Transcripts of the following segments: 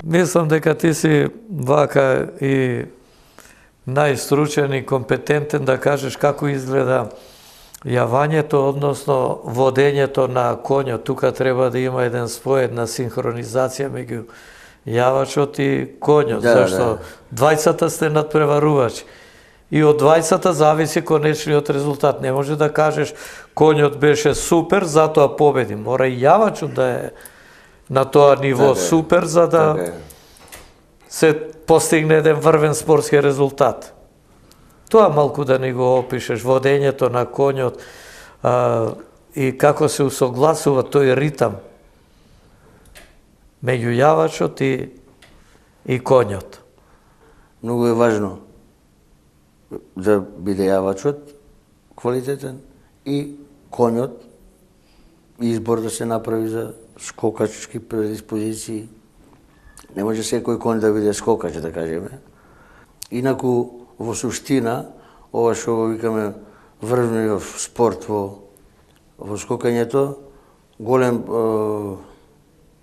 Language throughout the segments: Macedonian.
Мислам дека ти си вака и најстручен и компетентен да кажеш како изгледа јавањето, односно водењето на коњот. Тука треба да има еден спој, една синхронизација меѓу јавачот и коњот, зашто двајцата сте надпреварувачи. И од двајцата зависи конечниот резултат. Не може да кажеш коњот беше супер, затоа победи. Мора и јавачот да е на тоа ниво супер, за да се постигне еден врвен спортски резултат. Тоа малку да ни го опишеш, водењето на коњот и како се усогласува тој ритам меѓу јавачот и коњот. Многу е важно да биде јавачот квалитетен и коњот, избор да се направи за скокачки предиспозиции. Не може секој конј да биде скокач, да кажеме. Инаку, во суштина, ова што го викаме врвниот спорт во скокањето, голем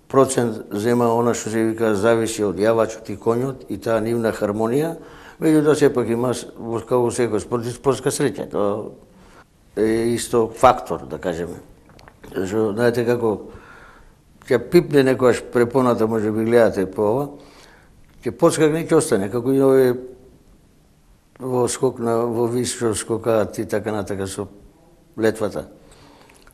процент зема она што се вика зависи од јавачот и коњот и таа нивна хармонија, меѓутоа сепак има во секој спорт и спортска среќа. Тоа е исто фактор, да кажеме. Зашто, знаете како, ќе пипне некојаш препоната, може би гледате по ова, ќе подскакне и ќе остане, како и овие во скок во високо скокаат и така натака со летвата.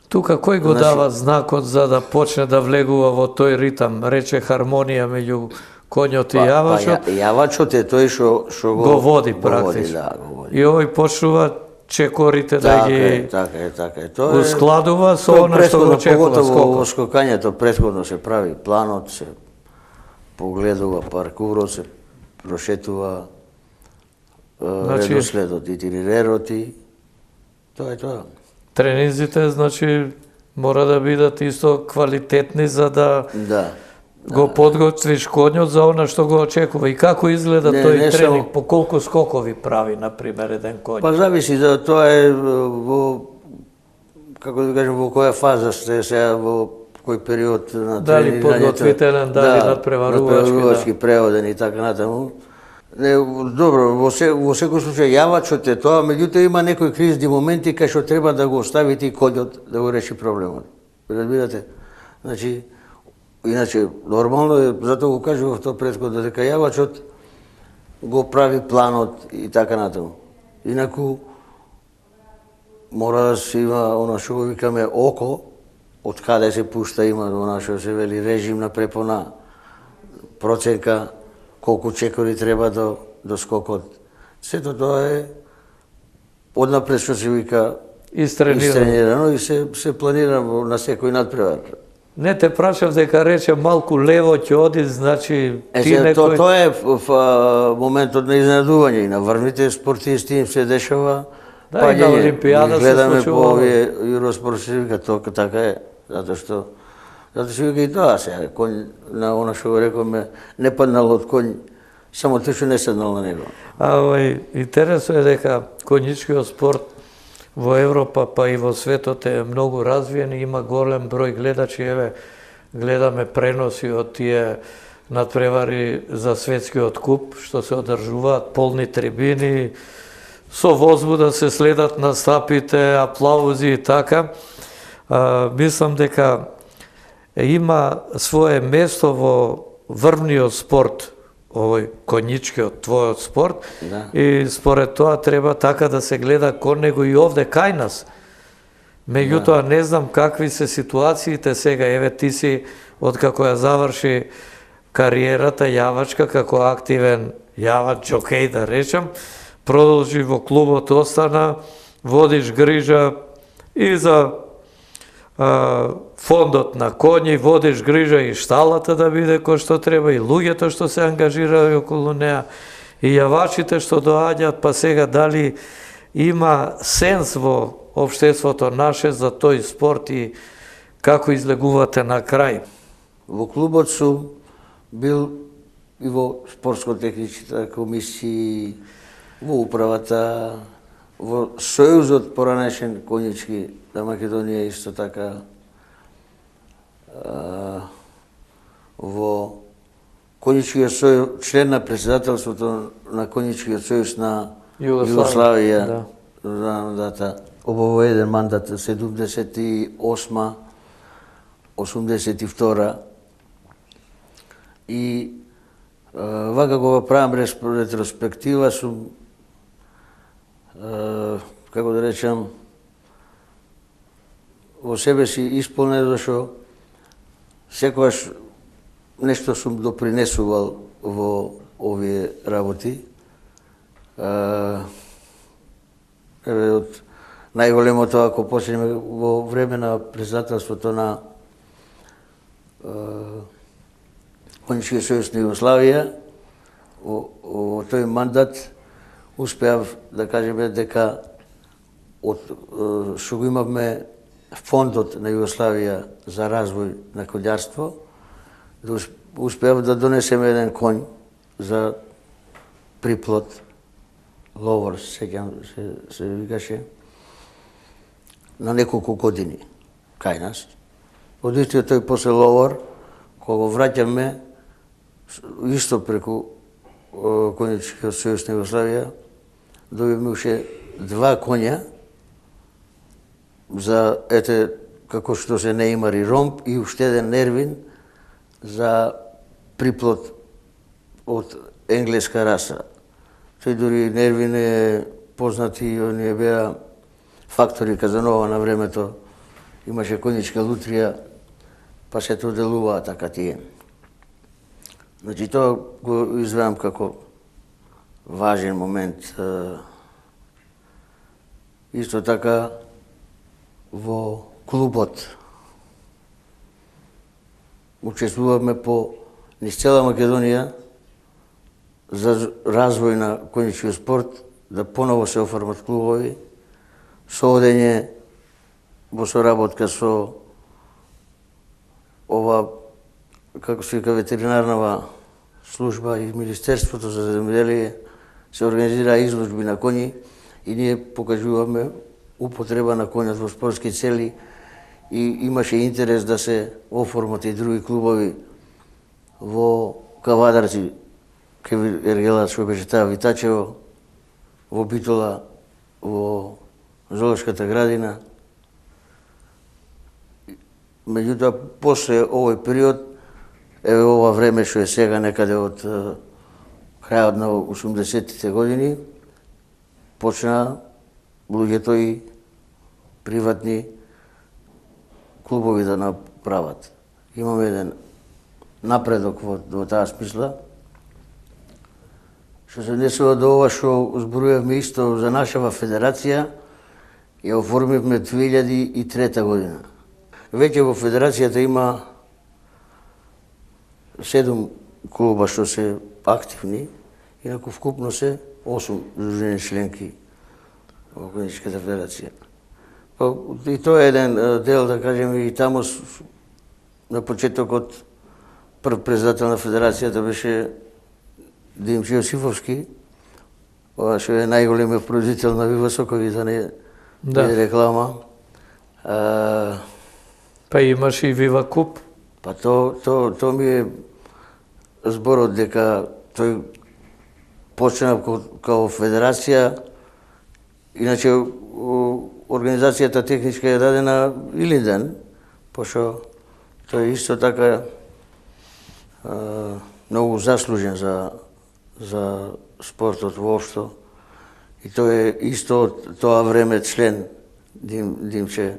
Тука кој го дава знакот за да почне да влегува во тој ритам, рече хармонија меѓу коњот и јавачот? Јавачот е тој што го води практично. И овој почнува чекорите да ги ускладува со она што го очекува скокот. Поготово во скокањето претходно се прави планот, се погледува паркурот, се прошетува редоследот, итинерерот и тоа е тоа. Тренинзите, значи, мора да бидат исто квалитетни за да го подготвиш коњот за она што го очекува. И како изгледа тој тренинг, по колку скокови прави, например, еден коњ? Па зависи, тоа е во, како да кажем, во која фаза сте сега, во кој период на тренирањето. Дали подготвителен, дали надпреварувачки, преводен и така натаму. Не, добро, во секој случај јавачот е тоа, меѓутоа има некои кризни моменти кај што треба да го оставите и коњот да го реши проблемот. Разбирате? Значи, иначе нормално е, затоа го кажував тоа претходно, дека јавачот го прави планот и така натаму. Инаку мора да се има она што го викаме око, од каде се пушта, има она што се вели режим на препона, проценка колку чекори треба до скокот. Сето тоа е однапред што се вика истренирано и се планира на секој надпревар. Не те прашав дека рече малку лево ќе оди, значи ти некој... Тоа е в моментот на изненадување и на врвните спортисти им се дешава и на Олимпијада се случува. Гледаме по овие Юроспорт се вика, така е, затоа што се вика и тоа сега, коњ на она што го рекоме, не паднал од коњ, само тој што не седнал на него. Интересно е дека коњичкиот спорт во Европа, па и во светот е многу развиен и има голем број гледачи. Еве, гледаме преноси од тие надпревари за светскиот куп, што се одржуваат, полни трибини, со возбуда се следат настапите, аплаузи и така. Мислам дека има свое место во врвниот спорт, овој коњичкиот, твојот спорт, и според тоа треба така да се гледа кон него и овде кај нас. Меѓутоа, не знам какви се ситуациите сега. Еве, ти си, откако ја заврши кариерата јавачка, како активен јавач, џокеј да речам, продолжи во клубот, остана, водиш грижа и за фондот на коњи, водиш грижа и шталата да биде кој што треба, и луѓето што се ангажираат околу неа, и јавачите што доаѓаат, па сега дали има сенс во општеството наше за тој спорт и како излегувате на крај? Во клубот сум бил и во спортско-техничките комисии, во управата, во Сојузот поранешен коњички на Македонија исто така, во Конјичкиот сојуз, член на председателството на Конјичкиот сојуз на Југославија, да. за дата, обово еден мандат 78 82 и вака го правам ретроспектива сум како да речам во себе си исполнен зашо секогаш нешто сум допринесувал во овие работи. Еве од најголемото, ако почнеме во време на председателството на Конјичкиот сојуз на Југославија, во тој мандат успеав да кажеме дека од што го имавме фондот на Југославија за развој на конјарство, да успеав да донесеме еден конј за приплод, ловор, сеќам се викаше, на неколку години кај нас. Од истиот тој после ловор, кога го враќаме, исто преку Конјичкиот сојуз на Југославија, добивме уште 2 коња за, ете, како што се неимари ромб и уште еден нервин за приплод од енглеска раса. Тој дури нервин е познати, оние беа фактори Казанова на времето, имаше конјичка лутрија, па се тоа делуваа така тие. Значи, тоа го извеам како важен момент. Исто така, во клубот учествувавме по низ цела Македонија за развој на конјичкиот спорт, да поново се оформат клубови, со одење во соработка со ова, како се вика, ветеринарнава служба и Министерството за земјоделие, се организира изложби на коњи и ние покажуваме употреба на коњот во спортски цели и имаше интерес да се оформат и други клубови во Кавадарци, кај Ергела, што беше таа Витачево, во Битола, во Зоолошката градина. Меѓутоа, после овој период, еве ова време што е сега некаде од крајот на 80-тите години, почна луѓето и приватни клубови да направат. Имаме еден напредок во таа смисла. Што се однесува до ова што зборувавме исто за нашава федерација, ја оформивме 2003 година. Веќе во федерацијата има 7 клуба што се активни, инаку вкупно се 8 дружени членки во Конјичката федерација. И тоа е еден дел, да кажеме, и таму на почетокот прв председател на федерацијата беше Димчо Јосифовски, што е најголемиот производител на виво сокови, да не е реклама. Па имаш и Вива Куп. Па тоа ми е зборот дека тој почна као федерација, иначе организацијата техничка е дадена Илинден, пошто тој исто така многу заслужен за спортот воопшто. И тој е исто од тоа време член Димче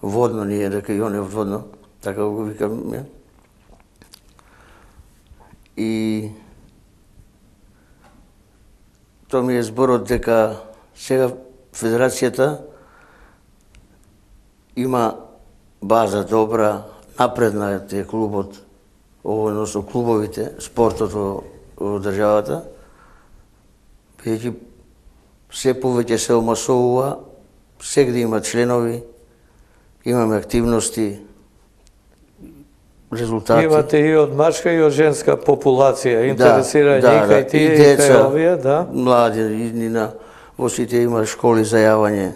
Водно, ние дека и он е Водно, така го викаме. И тоа ми е зборот дека сега федерацијата има база добра, напредна е клубот, односно клубовите, спортот во државата, бидејќи се повеќе се омасовува, сегде има членови, имаме активности, резултати. Имате и од машка и од женска популација, интересирање и кај тие и кај овие, да? Млади, во сите има школи за јавање.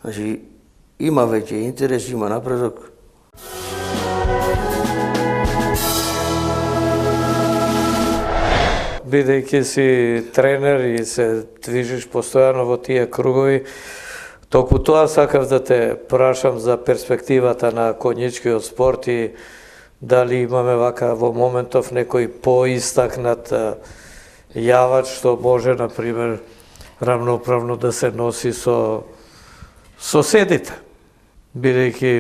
Значи, има веќе интерес, има напредок. бидејќи си тренер и се движиш постојано во тие кругови, токму тоа сакав да те прашам за перспективата на конјичкиот спорт и дали имаме вака во моментов некој поистакнат јавач што може, например, рамноправно да се носи со соседите, бидејќи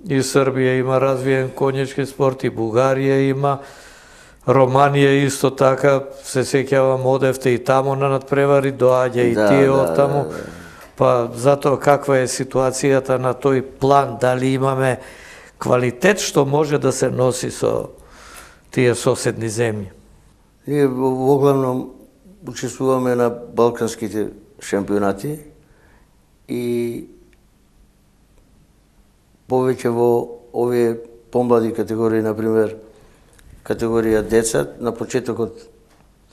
и Србија има развиен конјички спорт, и Бугарија има, Романија исто така, се сеќавам, одевте и таму на надпревари, доаѓа и тие од таму. Па затоа каква е ситуацијата на тој план, дали имаме квалитет што може да се носи со тие соседни земји? Ние воглавном учествуваме на балканските шампионати и повеќе во овие помлади категории, например, категорија деца, на почетокот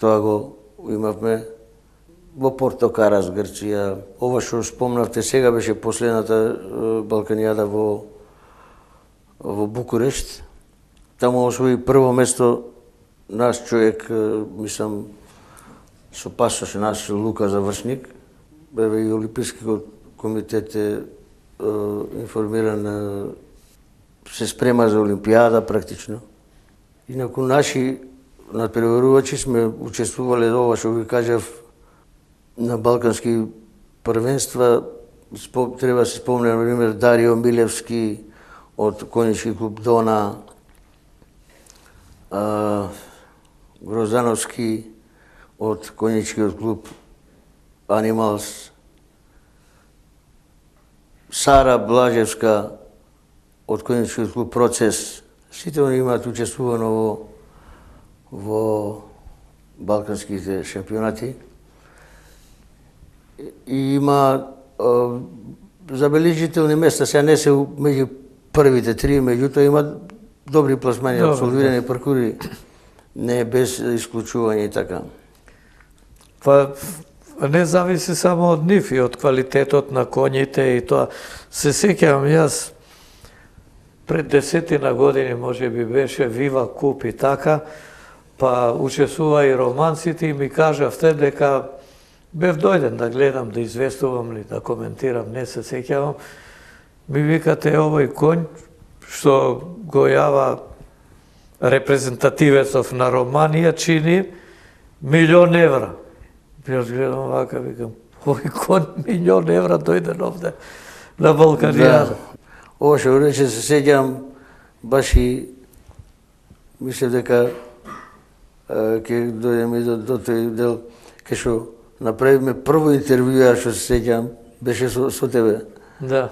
тоа го имавме во Порто Карас, Грција. Ова што спомнавте сега беше последната Балканијада во Букурешт. Таму освои прво место наш човек, мислам, со пасош наш Лука Завршник. Еве и Олимпискиот комитет е информиран, се спрема за Олимпијада практично. Инаку наши надпреварувачи сме учествувале ова што ви кажав на балкански првенства. Треба да се спомне, например, Дарио Милевски од конјички клуб Дона, Грозановски од конјичкиот клуб Анималс, Сара Блажевска од конјичкиот клуб Процес. Сите они имаат учествувано во балканските шампионати. И има забележителни места, сега не се меѓу првите три, меѓутоа има добри пласмани, абсолвирани паркури, не без исклучување и така. Па не зависи само од нив и од квалитетот на коњите и тоа. Се сеќавам јас пред 10 години може би беше Вива Куп и така, па учествува и романците и ми кажавте дека бев дојден да гледам, да известувам ли, да коментирам, не се сеќавам. Ми викате овој конј што го јава репрезентативецов на Романија чини €1.000.000. Јас гледам вака, викам, овој конј €1.000.000 дојден овде на Балканијада. Ова што рече се сеќавам, баш и мислев дека ќе дојдеме до тој дел кај што направивме прво интервјуа, што се сеќавам, беше со тебе. Да.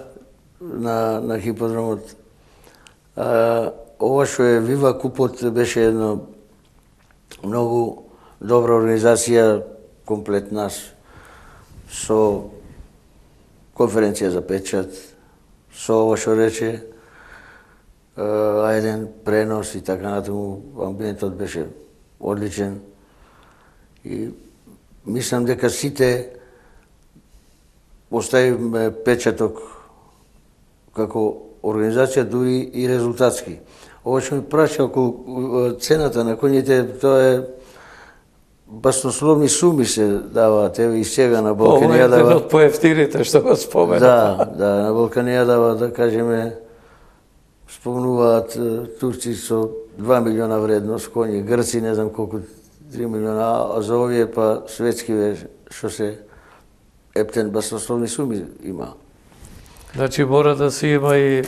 На хиподромот. Ова што е Вива Купот беше едно многу добра организација, комплет нас, со конференција за печат, со ова што рече, еден пренос и така натаму, амбиентот беше одличен. И мислам дека сите оставивме печаток како организација, дури и резултатски. Ова што ми праша околу цената на коњите, тоа е баснословни суми се даваат, еве и сега на Балканијада. Ова е еден од поевтините што го спомена. Да, на Балканијада, да кажеме, спомнуваат турци со 2 милиона вредност коњи, грци не знам колку, 3 милиона, а за овие па светски што се ептен баснословни суми има. Значи мора да се има и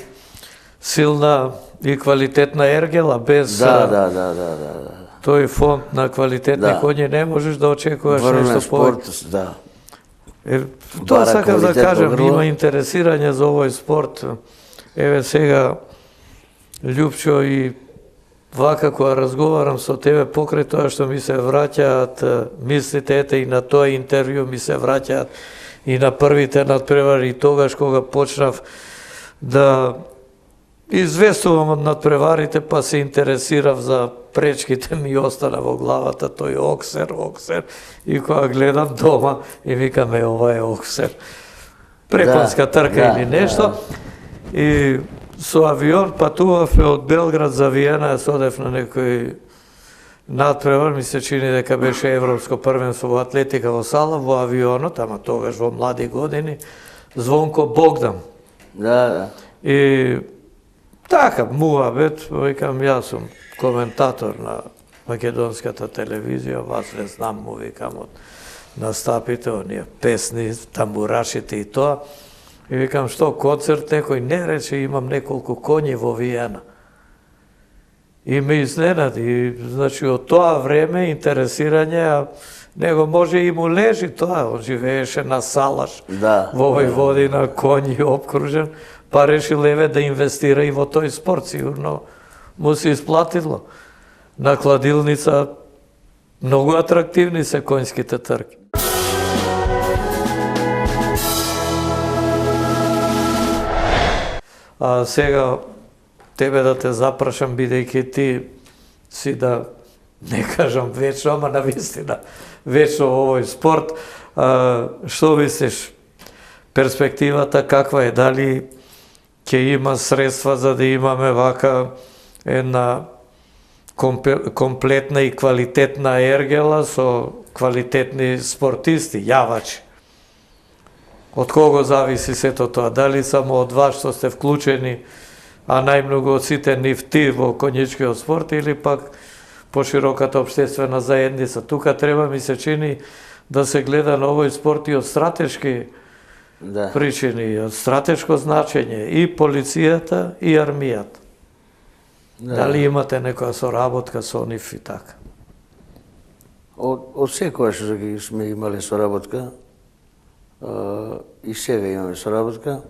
силна и квалитетна ергела, без тој фонд на квалитетни коњи не можеш да очекуваш нешто повеќе. Да. Тоа сакам да кажам, има интересирање за овој спорт. Еве сега, Љупчо, и вака кога разговарам со тебе покрај тоа што ми се враќаат мислите, ете и на тоа интервју ми се враќаат и на првите надпревари, и тогаш кога почнав да известувам од надпреварите, па се интересирав за пречките, ми остана во главата тој Оксер, и кога гледам дома и викаме ова е Оксер. Препанска трка или нешто. И со авион патувавме од Белград за Виена, одев на некој Надпревар ми се чини дека беше Европско првенство во атлетика во сала, во авионот, ама тогаш во млади години, Звонко Богдан. Да. И така, муабет, викам, јас сум коментатор на македонската телевизија, вас не знам, му викам, од настапите, оние песни, тамбурашите и тоа. И викам, што концерт некој не рече, имам неколку коњи во Виена. И ме изненади, значи од тоа време интересирање, а него може и му лежи тоа, он живееше на Салаш, во Војводина, коњи обкружен, па решил еве да инвестира и во тој спорт, сигурно му се исплатило. На кладилница многу атрактивни се конјските трки. А сега тебе да те запрашам, бидејќи ти си да не кажам вечно, ама навистина вечно во овој спорт, што мислиш, перспективата каква е, дали ќе има средства за да имаме вака една комплетна и квалитетна ергела со квалитетни спортисти, јавачи? Од кого зависи сето тоа? Дали само од вас што сте вклучени, а најмногу од сите нив ти во конјичкиот спорт, или пак пошироката општествена заедница? Тука треба, ми се чини, да се гледа на овој спорт и од стратешки причини, од стратешко значење, и полицијата и армијата. Дали имате некоја соработка со нив и така? Од секојаш сме имале соработка, и сега имаме соработка.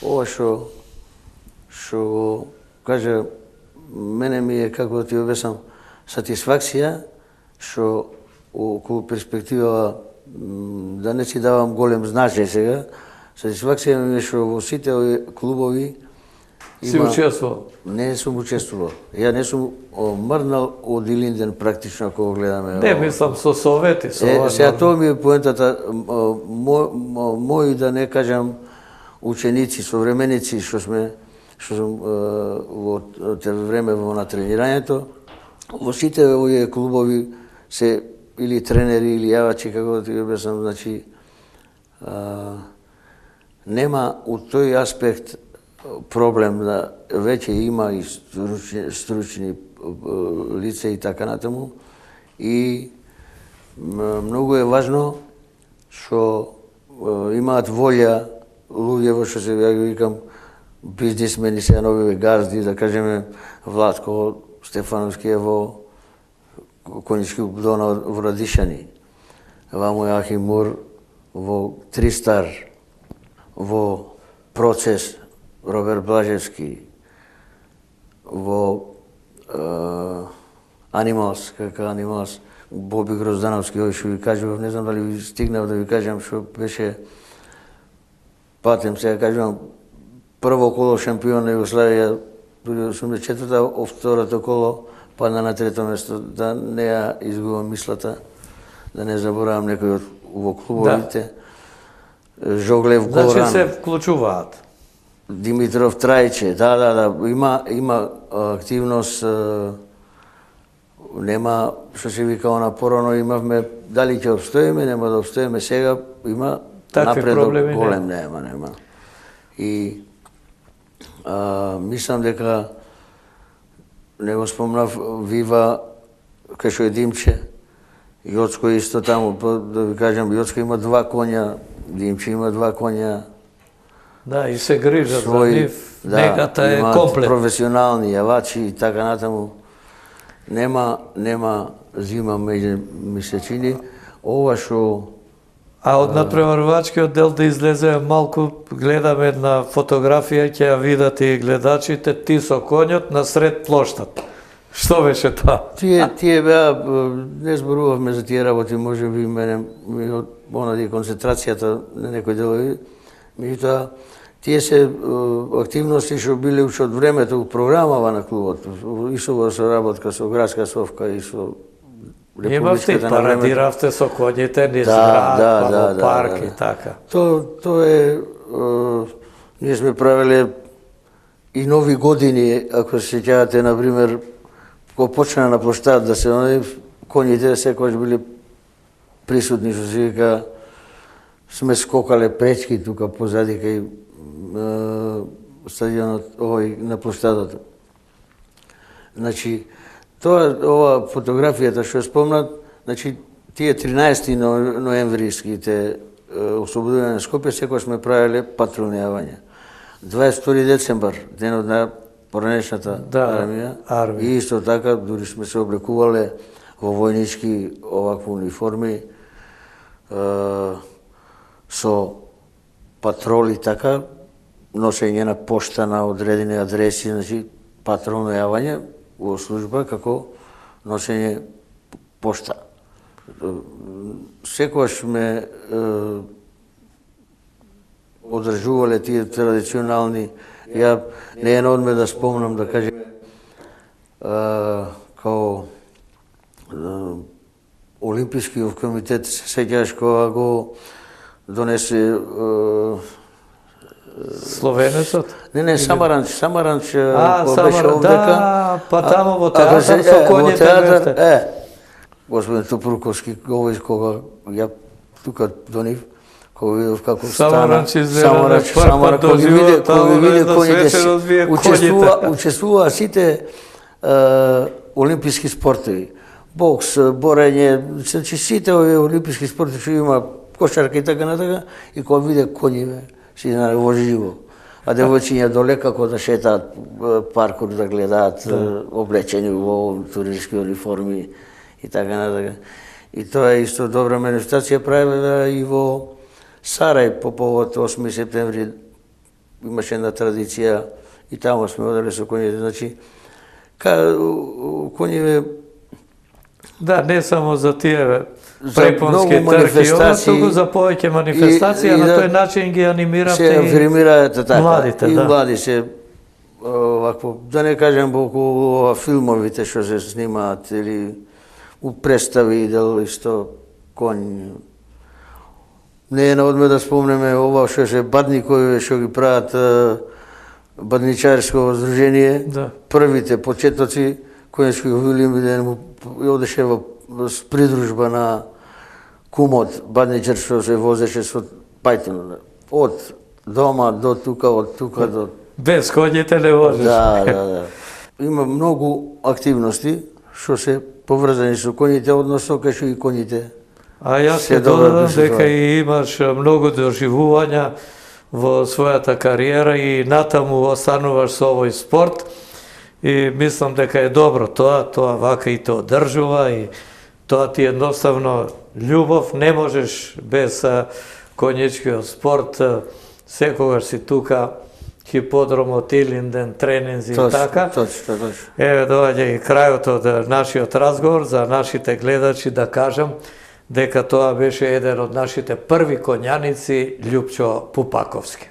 Ова што кажа, мене ми е, како ти обяснам, сатисфакција, што околу перспектива, да не си давам голем значај сега, сатисфакција ми е што во сите овие клубови си учествувал? Не сум учествувал. Ја не сум мрнал од Илинден практично, ако го гледаме. Не, мислам со совети. Сега тоа ми е поентата, мои, да не кажам, ученици, современици, што сум во време на тренирањето, во сите овие клубови се или тренери, или јавачи, како да ти обяснам, значи, нема од тој аспект проблем, да веќе има и стручни лица и така натаму. И многу е важно што имаат волја луѓе, што се, ја ги викам, бизнисмени, се нови газди, да кажеме Владко Стефановски е во конјички дона во Радишани, Вамо Јахим Мур во Тристар, во Процес Роберт Блажевски, во Анималс, Анималс, Боби Гроздановски, овој што ви кажував, не знам дали ви стигнав да ви кажам, што беше, патем сега кажувам, прво коло шампион на Југославија, 84-та, второто коло падна на трето место, да не ја изгубам мислата, да не заборавам некој во клубовите. Жоглев Горан. Значи се вклучуваат. Димитров Трајче, да, има активност, нема, што се вика она порано, имавме, дали ќе обстоиме, нема да обстоиме, сега има напредок голем, нема. И мислам дека, не го спомнав, Вива, кај што е Димче, Јоцко исто таму, да ви кажам, Јоцко има 2 коња, Димче има 2 коња. Да, и се грижат за нив, негата е комплет. Имаат професионални јавачи и така натаму. Нема зима меѓу месечини. Ова што... А од надпреварувачкиот дел да излезе малку, гледаме една фотографија, ќе ја видат и гледачите, ти со коњот на сред плоштад. Што беше тоа? Тие беа, не зборувавме за тие работи, може би мене, онади концентрацијата на некои делови, меѓутоа, тие се активности што биле уште од времето програмава на клубот, и со соработка со градска совка и со републичката на времето. Парадиравте со коњите низ град, во парк и така. Тоа е, ние сме правеле и нови години, ако се сеќавате, например, кога почна на площад да се коњите секогаш биле присутни, што се вика, сме скокале пречки тука позади кај стадионот, овој на площадот. Значи, ова фотографијата што спомнат, значи, тие 13 ноемвриските ослободување на Скопје, секогаш сме правеле патрулирање. 22 децембар, денот на поранешната армија, и исто така, дури сме се облекувале во војнички овакви униформи, со патроли така, носење на пошта на одредени адреси, значи патролно јавање во служба како носење пошта. Секогаш сме одржувале тие традиционални, ја не е на одме да спомнам, да кажем, као Олимпискиот комитет, се сеќаваш кога го донесе Словенецот? Не, Самаранч беше овдека. Да, па тамо во театар со коњите бевте. Господин Топурковски, кога ја тука донив, кога видов како стана Самаранч, кога ги виде коњите, учествуваа сите олимписки спортови. Бокс, борење, сите овие олимписки спортови што има кошарка и така натака, и кога виде коњиве, си знае во живо. А девојчиња долека кога да шетаат паркур да гледаат, облечени во туристски униформи и така натака. И тоа е исто добра манифестација правила и во Сарај по повод 8 септември, имаше една традиција и таму сме одели со коњите. Значи, коњиве... Да, не само за тие препонски трки, туку за повеќе манифестации, на тој начин ги анимирате се афирмираат младите. И млади се, вакво, да не кажем околу филмовите што се снимаат, или у представи идел исто конј. Не е на одме да спомнеме ова што се бадникови, што ги прават бадничарско здружение, првите почетоци, коњски Вилим одеше во придружба на кумот бадничар што се возеше со пајтено. Од дома до тука, од тука до... Без коњите не можеш. Да. Има многу активности што се поврзани со коњите, односно кај што и коњите. А јас ќе додадам дека и имаш многу доживувања во својата кариера и натаму остануваш со овој спорт. И мислам дека е добро тоа вака и тоа одржува и тоа ти едноставно љубов, не можеш без конјичкиот спорт, секогаш си тука, хиподромот, Илинден, тренинзи и така. Точно. Еве доаѓа и крајот од нашиот разговор, за нашите гледачи да кажам дека тоа беше еден од нашите први коњаници, Љупчо Пупаковски.